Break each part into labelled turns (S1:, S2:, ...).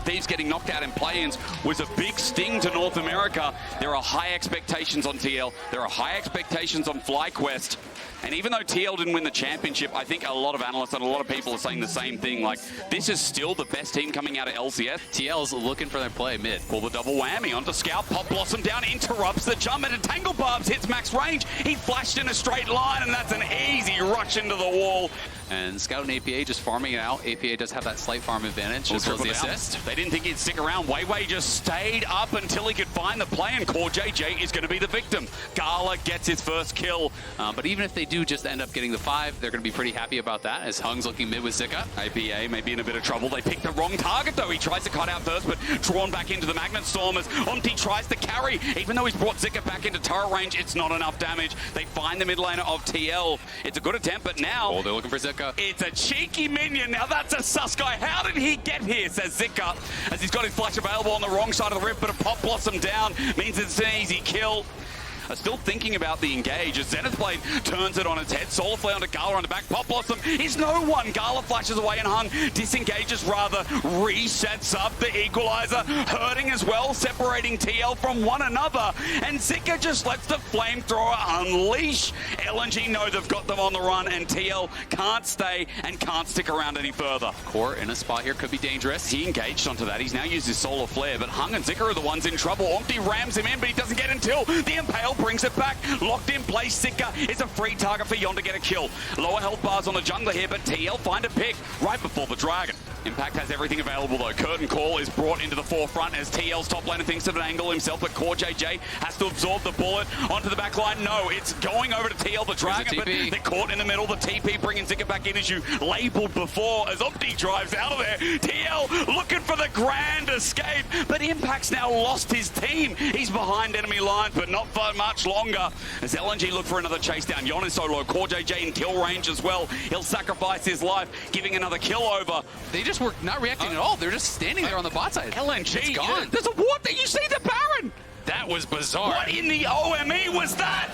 S1: Thieves getting knocked out in play-ins was a big sting to North America. There are high expectations on TL. There are high expectations on FlyQuest. And even though TL didn't win the championship, I think a lot of analysts and a lot of people are saying the same thing. Like, this is still the best team coming out of LCS.
S2: TL's looking for their play mid.
S1: Pull the double whammy onto Scout. Pop Blossom down, interrupts the jump, and Tangle Barbs hits max range. He flashed in a straight line, and that's an easy rush into the wall.
S2: And Scout and APA just farming it out. APA does have that slight farm advantage, as well as the assist.
S1: They didn't think he'd stick around. Weiwei just stayed up until he could find the play, and QuarTerFinals is going to be the victim. Gala gets his first kill.
S2: But even if they do just end up getting the 5, they're going to be pretty happy about that, as Hung's looking mid with Zika.
S1: APA may be in a bit of trouble. They picked the wrong target, though. He tries to cut out first, but drawn back into the Magnet Storm as Omti tries to carry. Even though he's brought Zika back into turret range, it's not enough damage. They find the mid laner of TL. It's a good attempt, but now...
S2: Oh, they're looking for Zika.
S1: It's a cheeky minion. Now that's a sus guy. How did he get here, says Zika, as he's got his flash available on the wrong side of the rift, but a Pop Blossom down means it's an easy kill. Still thinking about the engage as Zenith Blade turns it on its head. Solar Flare onto Gala on the back. Pop Blossom is no one. Gala flashes away and Hung disengages rather, resets up the equalizer, hurting as well, separating TL from one another. And Zika just lets the flamethrower unleash. LNG know they've got them on the run, and TL can't stay and can't stick around any further.
S2: Core in a spot here could be dangerous.
S1: He engaged onto that. He's now used his Solar Flare, but Hung and Zika are the ones in trouble. Omti rams him in, but he doesn't get until the Impale brings it back. Locked in place. Zika is a free target for Yon to get a kill. Lower health bars on the jungler here, but TL find a pick right before the Dragon. Impact has everything available though. Curtain Call is brought into the forefront as TL's top laner thinks of an angle himself, but QuarTerFinals has to absorb the bullet onto the back line. No, it's going over to TL, the Dragon, but they're caught in the middle. The TP bringing Zika back in as you labeled before as Omti drives out of there. TL looking for the grand escape, but Impact's now lost his team. He's behind enemy lines, but not for much longer as LNG look for another chase down. Yon is so low. QuarTerFinals in kill range as well. He'll sacrifice his life, giving another kill over.
S2: They just were not reacting at all. They're just standing there on the bot side.
S1: LNG,
S2: it's gone.
S1: There's a ward that you see the Baron.
S2: That was bizarre.
S1: What in the OME was that?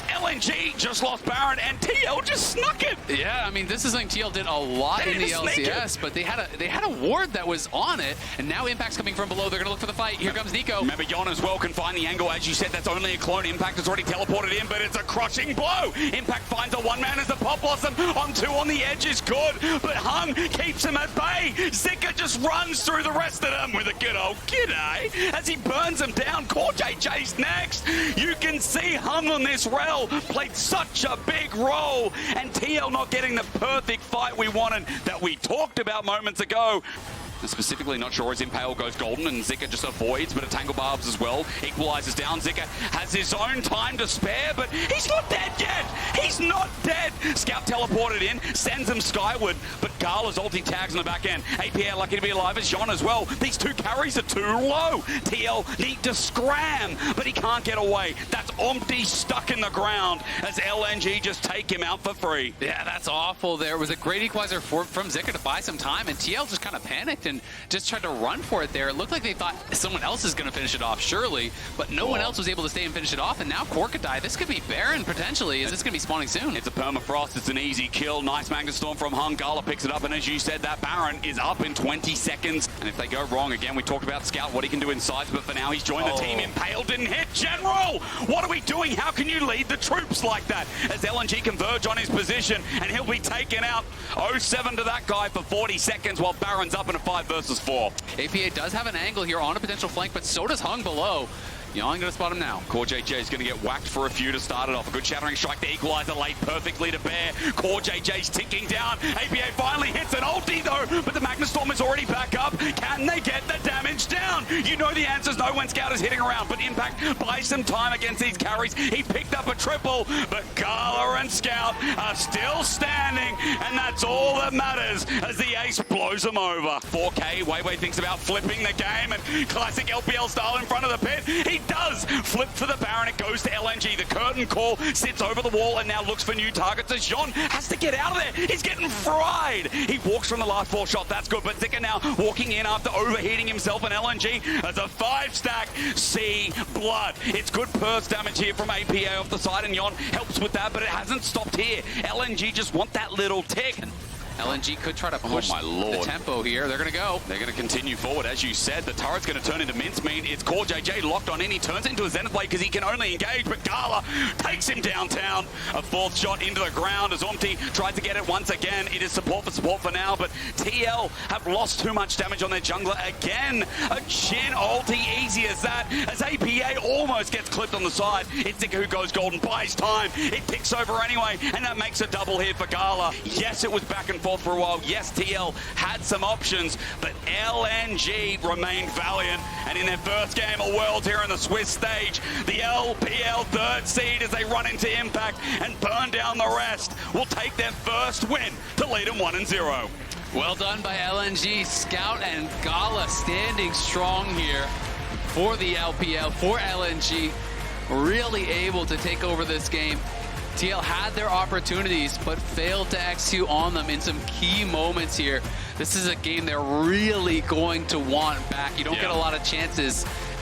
S1: LNG just lost Baron and TL just snuck it.
S2: Yeah, I mean, this is something TL did a lot in the LCS, but they had a ward that was on it, and now Impact's coming from below. They're going to look for the fight. Here comes Nico.
S1: Remember, Yon as well can find the angle. As you said, that's only a clone. Impact has already teleported in, but it's a crushing blow. Impact finds a one-man as the Pop Blossom on 2 on the edge is good, but Hung keeps him at bay. Zika just runs through the rest of them with a good old g'day as he burns them down. QuarTerFinals next. You can see Hung on this rel played such a big role, and TL not getting the perfect fight we wanted that we talked about moments ago. Specifically, not sure as Impale goes golden and Zika just avoids, but a Tangle Barbs as well. Equalizes down. Zika has his own time to spare, but he's not dead yet. He's not dead. Scout teleported in, sends him skyward, but Gala's ulti tags on the back end. APA lucky to be alive as Yon as well. These two carries are too low. TL need to scram, but he can't get away. That's Omti stuck in the ground as LNG just take him out for free.
S2: Yeah, that's awful there. It was a great equalizer from Zika to buy some time, and TL just kind of panicked and just tried to run for it there. It looked like they thought someone else is going to finish it off, surely, but no one else was able to stay and finish it off, and now QuarTerFinals, this could be Baron potentially. Is this going to be spawning soon?
S1: It's a permafrost. It's an easy kill. Nice Magnet Storm from Hung. Gala picks it up, and as you said, that Baron is up in 20 seconds. And if they go wrong, again, we talked about Scout, what he can do inside, but for now, he's joined the team. Impale didn't hit. General, what are we doing? How can you lead the troops like that? As LNG converge on his position, and he'll be taken out. 0-7 to that guy for 40 seconds while Baron's up in a 5 versus 4.
S2: APA does have an angle here on a potential flank, but so does Hung below. Yon gonna spot him now.
S1: QuarTerFinals is gonna get whacked for a few to start it off. A good shattering strike. The equalizer laid perfectly to bear. QuarTerFinals ticking down. APA finally hits an ulti though, but the Magnet Storm is already back up. Can they get the damage down? You know the answer's no when Scout is hitting around, but Impact buys some time against these carries. He picked up a triple, but Gala and Scout are still standing, and that's all that matters as the ace blows them over. 4K, Weiwei thinks about flipping the game, and classic LPL style in front of the pit. He does flip for the Baron. It goes to LNG. The curtain call sits over the wall and now looks for new targets as Yon has to get out of there. He's getting fried. He walks from the last 4 shot. That's good. But Zika now walking in after overheating himself, and LNG as a 5-stack. See blood. It's good burst damage here from APA off the side, and Yon helps with that, but it hasn't stopped here. LNG just want that little tick.
S2: LNG could try to push
S1: my lord.
S2: the tempo here. They're going to go.
S1: They're going to continue forward. As you said, the turret's going to turn into mincemeat. It's Core JJ locked on in. He turns into a Zenith Blade because he can only engage, but Gala takes him downtown. A fourth shot into the ground as Omti tries to get it once again. It is support for now, but TL have lost too much damage on their jungler again. A Jhin ulti, easy as that, as APA almost gets clipped on the side. It's Zika who goes golden, buys time. It picks over anyway, and that makes a double hit for Gala. Yes, it was back and forth for a while. Yes, TL had some options, but LNG remained valiant. And in their first game of Worlds here on the Swiss stage, the LPL third seed as they run into Impact and burn down the rest will take their first win to lead them 1-0.
S2: Well done by LNG. Scout and Gala standing strong here for the LPL, for LNG. Really able to take over this game. TL had their opportunities, but failed to execute on them in some key moments here. This is a game they're really going to want back. You don't get a lot of chances